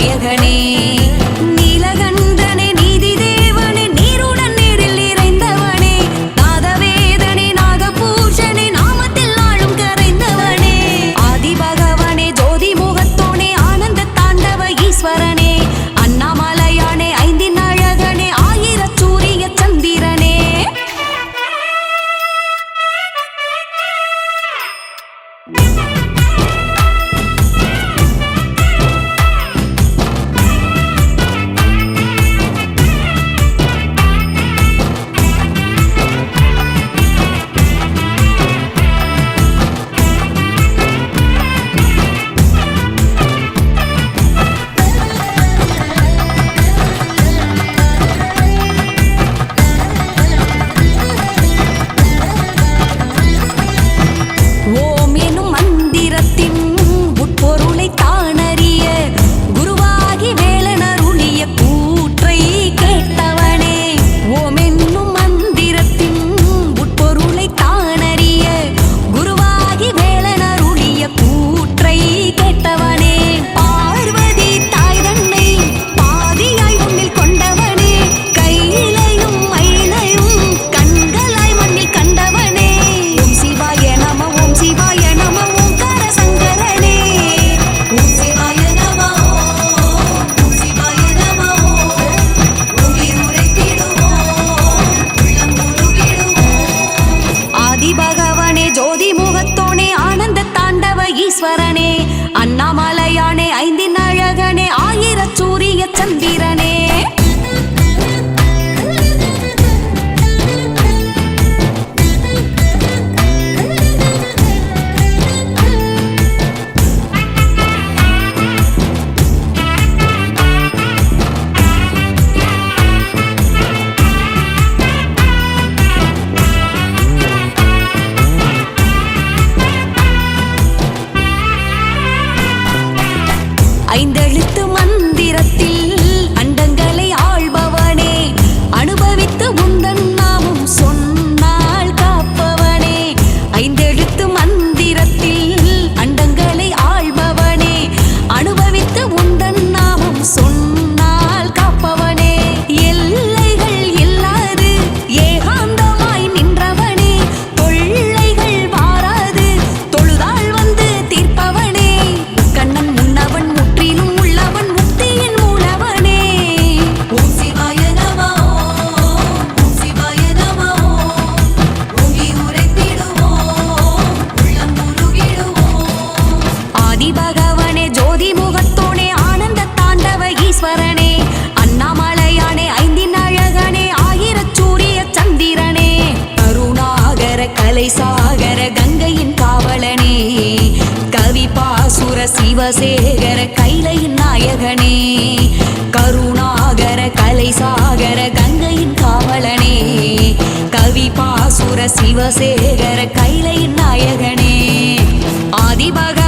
நாயகனே நீலகண்டனே நீதி தேவனே நீருடன் நீரில் நிறைந்தவனே நாதவேதனே நாகபூஷணே நாமத்தில் நாளும் கரைந்தவனே ஆதிபகவனே ஜோதி முகத்தோனே ஆனந்த தாண்டவ ஈஸ்வரனே அண்ணாமலையானே ஐந்தின் அழகனே ஆயிர சூரிய சந்திரனே ஓம் எனும் மந்திரத்தின் உட்பொருளை தானறிய குருவாகி வேலனருளிய கூற்றை கேட்டவனே ஓம் என்னும் மந்திரத்தின் உட்பொருளை தானறிய குருவாகி வேலனருளிய கூற்றை கேட்டவனே பார்வதி தாய் தன்னை பாதியாய் உன்னில் கொண்டவனே கையிலையும் மயிலையும் கண்களாய் மண்ணில் கண்டவனே ஓம் சிவாய நம ஓம் சிவாய நம ஓங்கார சங்கரனே ஓம் சிவாய நம ஓம் சிவாய நம உயிர் உரைத்திடுவோம் உள்ளம் உருகிடுவோம் ஆதிபகவனே ஜோதி முகத்தோனே ஆனந்த தாண்டவ ஈஸ்வரனே அண்ணாமலையானே ஐந்தின் அழகனே ஆயிர சூரிய சந்திரனே ஐந்தெழுத்து மந்திரத்தில் அண்டங்களை ஆள்பவனே அனுபவித்து உந்தன் நாமம் சொன்னால் காப்பவனே ஐந்தெழுத்து மந்திரத்தில் அண்டங்களை ஆள்பவனே அனுபவித்து உந்தன் நாமம் சொன்னால் காப்பவனே எல்லைகள் இல்லாது ஏகாந்தமாய் நின்றவனே தொல்லைகள் வாராது தொழுதாள் வந்து தீர்ப்பவனே கண்ணன் முன்னவன் முற்றிலும் உள்ளவன் முக்தியின் மூலவனே ஓம் சிவாய நம ஓம் சிவாய நம உயிர் உரைத்திடுவோம் உள்ளம் உருகிடுவோம் ஆதிபகவனே ஜோதி முகத்தோனே ஆனந்த தாண்டவ ஈஸ்வரனே அண்ணாமலையானே ஐந்தின் அழகனே ஆயிர சூரிய சந்திரனே கருணாகர கலைசாகர கங்கையின் காவலனே கவிபாசுர சிவசேகர கைலையின் நாயகனே கருணாகர கலைசாகர கங்கையின் காவலனே கவிபாசுர சிவசேகர கைலையின் நாயகனே ஆதிபக